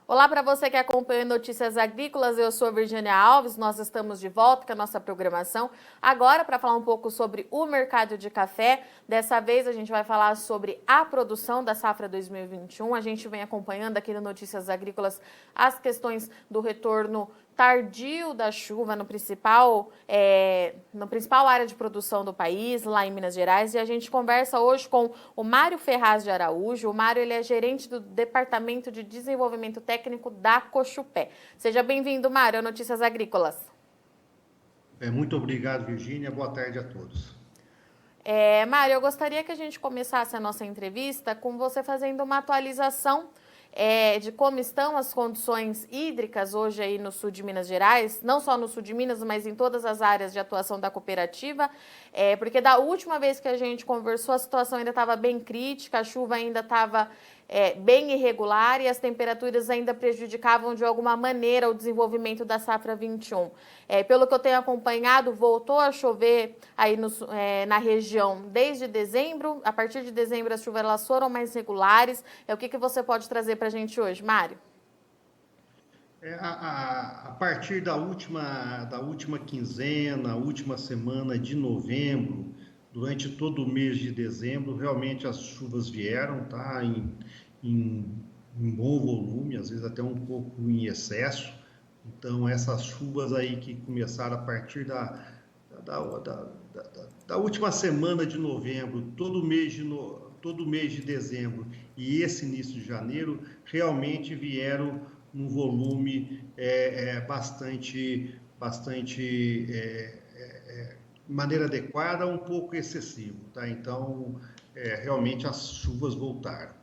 Olá para você que acompanha Notícias Agrícolas, eu sou Virginia Alves, nós estamos de volta com a nossa programação, agora para falar um pouco sobre o mercado de café. Dessa vez a gente vai falar sobre a produção da safra 2021, a gente vem acompanhando aqui no Notícias Agrícolas as questões do retorno tardio da chuva no principal área de produção do país, lá em Minas Gerais, e a gente conversa hoje com o Mário Ferraz de Araújo. O Mário, ele é gerente do Departamento de Desenvolvimento Técnico da Cochupé. Seja bem-vindo, Mário, a Notícias Agrícolas. Muito obrigado, Virgínia. Boa tarde a todos. Mário, eu gostaria que a gente começasse a nossa entrevista com você fazendo uma atualização de como estão as condições hídricas hoje aí no sul de Minas Gerais, não só no sul de Minas, mas em todas as áreas de atuação da cooperativa, porque da última vez que a gente conversou, a situação ainda estava bem crítica, a chuva ainda estava bem irregular e as temperaturas ainda prejudicavam de alguma maneira o desenvolvimento da safra 21. Pelo que eu tenho acompanhado, voltou a chover aí na região desde dezembro. A partir de dezembro as chuvas elas foram mais regulares. O que você pode trazer para a gente hoje, Mário? A partir da última quinzena, última semana de novembro, durante todo o mês de dezembro, realmente as chuvas vieram, tá? Em bom volume, às vezes até um pouco em excesso. Então, essas chuvas aí que começaram a partir da última semana de novembro, todo mês de dezembro e esse início de janeiro, realmente vieram num volume de maneira adequada, um pouco excessivo, tá? Então, realmente as chuvas voltaram.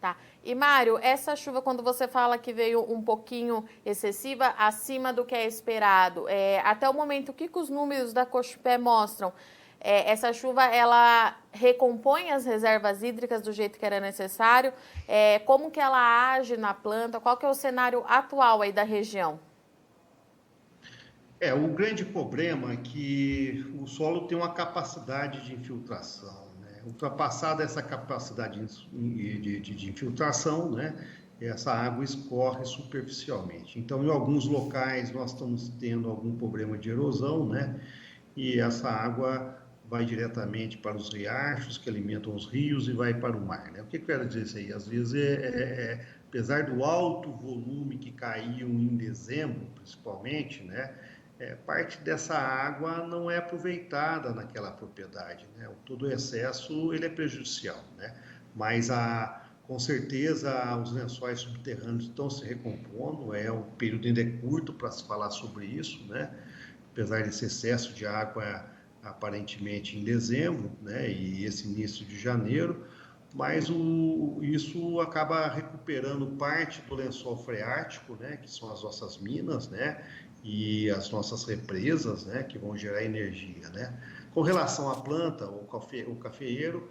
Tá. E, Mário, essa chuva, quando você fala que veio um pouquinho excessiva, acima do que é esperado, até o momento, o que os números da Cochupé mostram? Essa chuva, ela recompõe as reservas hídricas do jeito que era necessário? Como que ela age na planta? Qual que é o cenário atual aí da região? O grande problema é que o solo tem uma capacidade de infiltração, né? Ultrapassada essa capacidade de infiltração, né? Essa água escorre superficialmente. Então, em alguns locais, nós estamos tendo algum problema de erosão, né? E essa água vai diretamente para os riachos que alimentam os rios e vai para o mar, né? O que eu quero dizer isso aí? Às vezes, apesar do alto volume que caiu em dezembro, principalmente, né? Parte dessa água não é aproveitada naquela propriedade, né? Todo o excesso ele é prejudicial, né? Mas com certeza os lençóis subterrâneos estão se recompondo, o período ainda é curto para se falar sobre isso, né? Apesar desse excesso de água aparentemente em dezembro, né? E esse início de janeiro, mas isso acaba recuperando parte do lençol freático, né? Que são as nossas minas, né? E as nossas represas, né, que vão gerar energia, né? Com relação à planta, o cafeeiro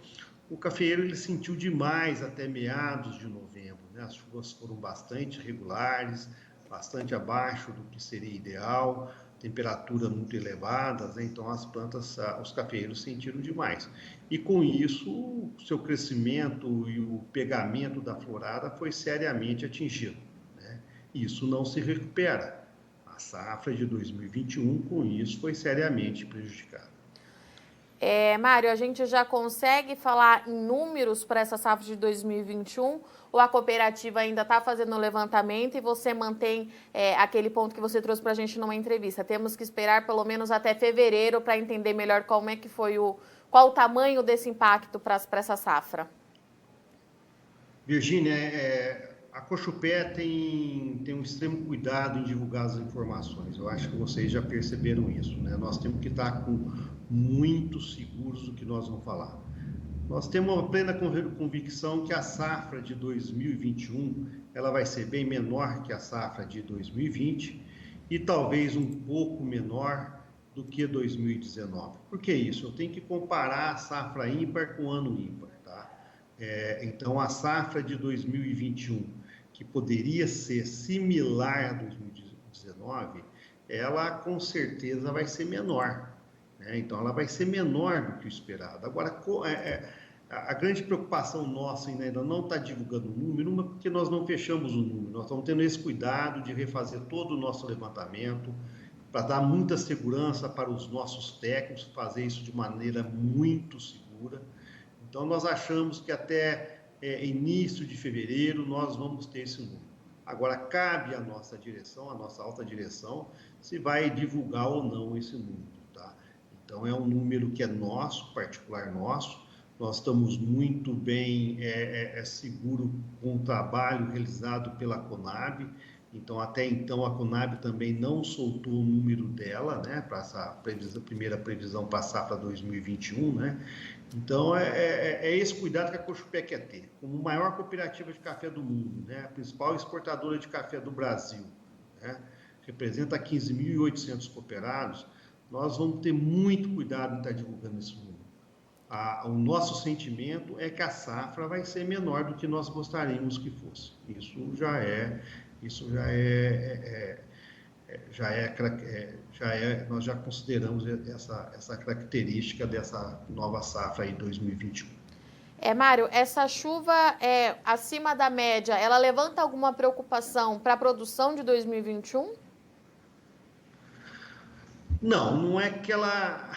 ele sentiu demais até meados de novembro, né? As chuvas foram bastante regulares, bastante abaixo do que seria ideal, temperaturas muito elevadas, né? Então as plantas, os cafeeiros sentiram demais. E com isso, o seu crescimento e o pegamento da florada foi seriamente atingido, né? Isso não se recupera. A safra de 2021, com isso, foi seriamente prejudicada. Mário, a gente já consegue falar em números para essa safra de 2021 ou a cooperativa ainda está fazendo o levantamento e você mantém aquele ponto que você trouxe para a gente numa entrevista? Temos que esperar pelo menos até fevereiro para entender melhor como é que foi qual o tamanho desse impacto para essa safra. Virgínia, a Cochupé tem um extremo cuidado em divulgar as informações. Eu acho que vocês já perceberam isso, né? Nós temos que estar muito seguros do que nós vamos falar. Nós temos uma plena convicção que a safra de 2021 ela vai ser bem menor que a safra de 2020 e talvez um pouco menor do que 2019. Por que isso? Eu tenho que comparar a safra ímpar com o ano ímpar, tá? Então, a safra de 2021, que poderia ser similar a 2019, ela com certeza vai ser menor, né? Então, ela vai ser menor do que o esperado. Agora, A grande preocupação nossa ainda não está divulgando o número, uma porque nós não fechamos o número. Nós estamos tendo esse cuidado de refazer todo o nosso levantamento, para dar muita segurança para os nossos técnicos, fazer isso de maneira muito segura. Então, nós achamos que até início de fevereiro nós vamos ter esse número. Agora, cabe à nossa direção, à nossa alta direção, se vai divulgar ou não esse número, tá? Então, é um número que é nosso, particular nosso. Nós estamos muito bem seguro com o trabalho realizado pela Conab. Então, até então, a Conab também não soltou o número dela, né, para essa primeira previsão para a safra 2021, né? Então, esse cuidado que a Cochupé quer ter. Como maior cooperativa de café do mundo, né, a principal exportadora de café do Brasil, né, representa 15.800 cooperados, nós vamos ter muito cuidado em estar divulgando esse número. O nosso sentimento é que a safra vai ser menor do que nós gostaríamos que fosse. Nós já consideramos essa característica dessa nova safra aí 2021. Mário, essa chuva acima da média, ela levanta alguma preocupação para a produção de 2021? Não é que ela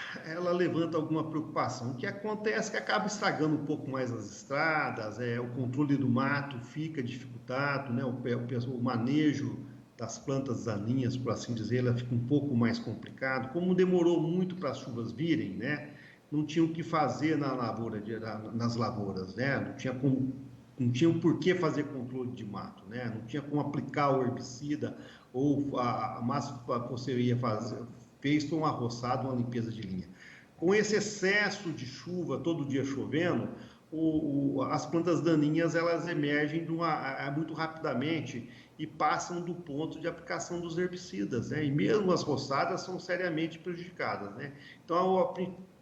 levanta alguma preocupação. O que acontece é que acaba estragando um pouco mais as estradas, o controle do mato fica dificultado, né? O manejo das plantas daninhas, por assim dizer, ela fica um pouco mais complicado. Como demorou muito para as chuvas virem, né? Não tinha o que fazer nas lavouras, né? Não tinha o porquê fazer controle de mato, né? Não tinha como aplicar o herbicida ou a massa que você ia fazer fez foi um arroçado, uma limpeza de linha. Com esse excesso de chuva, todo dia chovendo, as plantas daninhas elas emergem muito rapidamente e passam do ponto de aplicação dos herbicidas, né? E mesmo as roçadas são seriamente prejudicadas, né? Então, a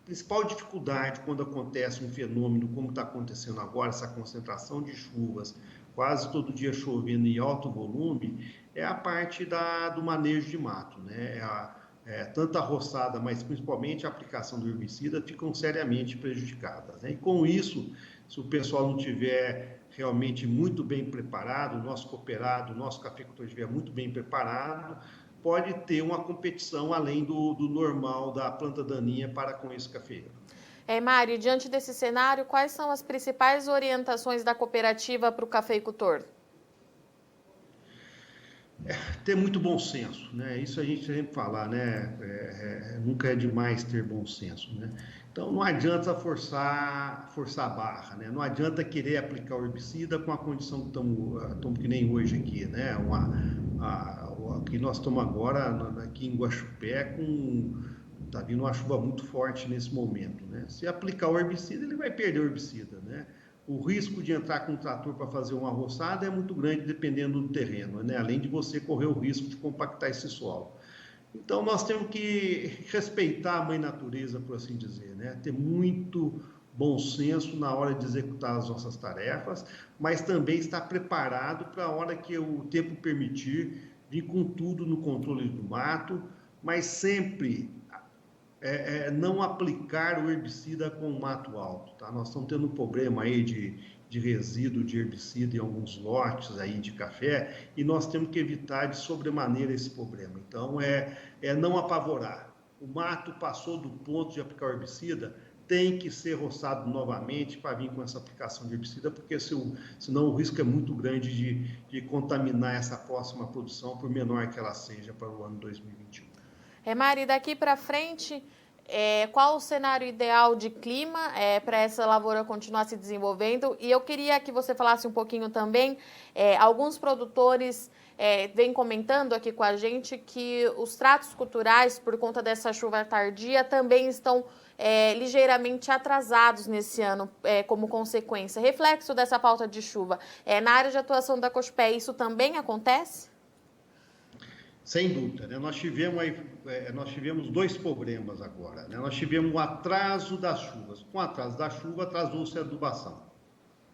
principal dificuldade quando acontece um fenômeno como está acontecendo agora, essa concentração de chuvas, quase todo dia chovendo em alto volume, é a parte do manejo de mato, né? Tanto a roçada, mas principalmente a aplicação do herbicida, ficam seriamente prejudicadas, né? E com isso, se o pessoal não tiver realmente muito bem preparado, o nosso cooperado, o nosso cafeicultor estiver muito bem preparado, pode ter uma competição além do normal da planta daninha para com esse cafeeiro. Mário, diante desse cenário, quais são as principais orientações da cooperativa para o cafeicultor? Ter muito bom senso, né? Isso a gente sempre fala, né? Nunca é demais ter bom senso, né? Então não adianta forçar a barra, né? Não adianta querer aplicar o herbicida com a condição que estamos que nem hoje aqui, né? Que nós estamos agora aqui em Guaxupé está vindo uma chuva muito forte nesse momento, né? Se aplicar o herbicida, ele vai perder o herbicida, né? O risco de entrar com um trator para fazer uma roçada é muito grande dependendo do terreno, né? Além de você correr o risco de compactar esse solo. Então, nós temos que respeitar a mãe natureza, por assim dizer, né? Ter muito bom senso na hora de executar as nossas tarefas, mas também estar preparado para a hora que o tempo permitir, vir com tudo no controle do mato, mas sempre não aplicar o herbicida com o mato alto, tá? Nós estamos tendo um problema aí de resíduo de herbicida em alguns lotes aí de café e nós temos que evitar de sobremaneira esse problema. Então, não apavorar. O mato passou do ponto de aplicar o herbicida, tem que ser roçado novamente para vir com essa aplicação de herbicida, porque senão o risco é muito grande de contaminar essa próxima produção, por menor que ela seja para o ano 2021. Mari, daqui para frente, qual o cenário ideal de clima para essa lavoura continuar se desenvolvendo? E eu queria que você falasse um pouquinho também, alguns produtores vêm comentando aqui com a gente que os tratos culturais, por conta dessa chuva tardia, também estão ligeiramente atrasados nesse ano, como consequência, reflexo dessa falta de chuva. Na área de atuação da Cochupé, isso também acontece? Sem dúvida, né? Nós tivemos dois problemas agora, né? Nós tivemos o atraso das chuvas. Com o atraso da chuva, atrasou-se a adubação.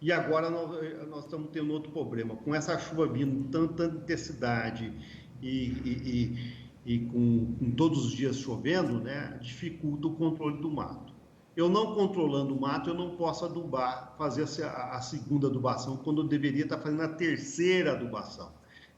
E agora nós estamos tendo outro problema. Com essa chuva vindo tanta intensidade e com todos os dias chovendo, né? Dificulta o controle do mato. eu não controlando o mato, eu não posso adubar, fazer a segunda adubação, quando eu deveria estar fazendo a terceira adubação.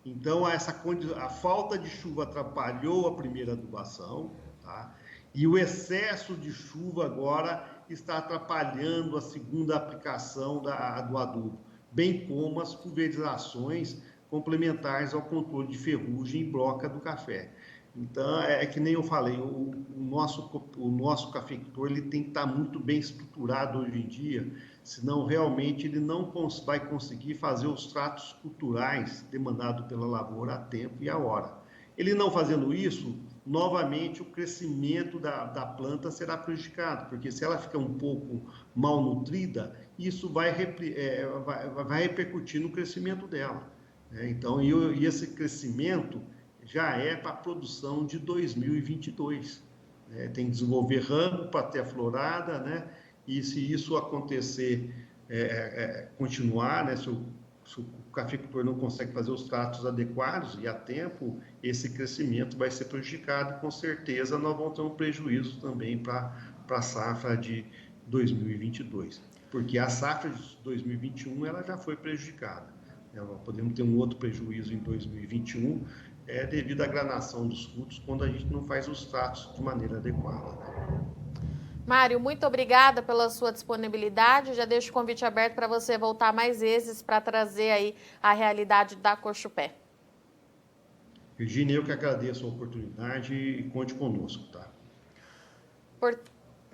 Então, a falta de chuva atrapalhou a primeira adubação, tá? E o excesso de chuva agora está atrapalhando a segunda aplicação do adubo, bem como as pulverizações complementares ao controle de ferrugem e broca do café. Então, é que nem eu falei, o nosso cafeicultor ele tem que estar muito bem estruturado hoje em dia, senão realmente ele não vai conseguir fazer os tratos culturais demandados pela lavoura a tempo e a hora. Ele não fazendo isso, novamente o crescimento da planta será prejudicado, porque se ela fica um pouco mal nutrida, isso vai repercutir no crescimento dela. Então, e esse crescimento já é para a produção de 2022. Tem que desenvolver ramo para ter a florada, né? E se isso acontecer, continuar, né? Se o cafeicultor não consegue fazer os tratos adequados e a tempo, esse crescimento vai ser prejudicado e com certeza nós vamos ter um prejuízo também para a safra de 2022. Porque a safra de 2021 ela já foi prejudicada. Podemos ter um outro prejuízo em 2021, devido à granação dos frutos, quando a gente não faz os tratos de maneira adequada. Mário, muito obrigada pela sua disponibilidade. Já deixo o convite aberto para você voltar mais vezes para trazer aí a realidade da Cochupé. Virginia, eu que agradeço a oportunidade e conte conosco, tá?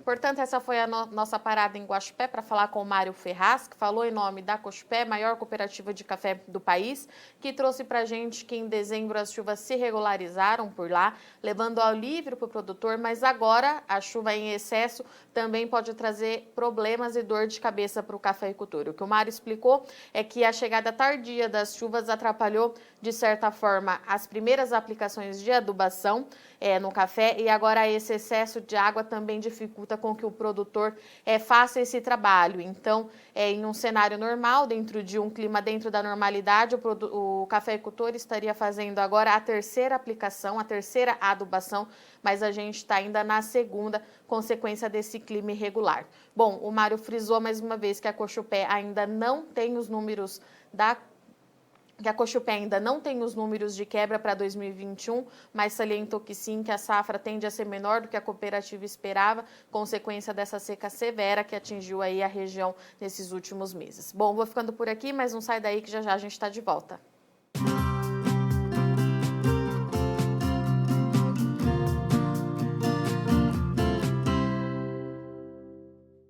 Portanto, essa foi a nossa parada em Guaxupé para falar com o Mário Ferraz, que falou em nome da Cochupé, maior cooperativa de café do país, que trouxe para a gente que em dezembro as chuvas se regularizaram por lá, levando alívio para o produtor, mas agora a chuva em excesso também pode trazer problemas e dor de cabeça para o cafeicultor. O que o Mário explicou é que a chegada tardia das chuvas atrapalhou, de certa forma, as primeiras aplicações de adubação no café e agora esse excesso de água também dificulta com que o produtor faça esse trabalho. Então, em um cenário normal, dentro de um clima dentro da normalidade, o cafeicultor estaria fazendo agora a terceira aplicação, a terceira adubação, mas a gente está ainda na segunda consequência desse clima irregular. Bom, o Mário frisou mais uma vez que a Cochupé ainda não tem os números que a Cochupé ainda não tem os números de quebra para 2021, mas salientou que sim, que a safra tende a ser menor do que a cooperativa esperava, consequência dessa seca severa que atingiu aí a região nesses últimos meses. Bom, vou ficando por aqui, mas não sai daí que já já a gente está de volta.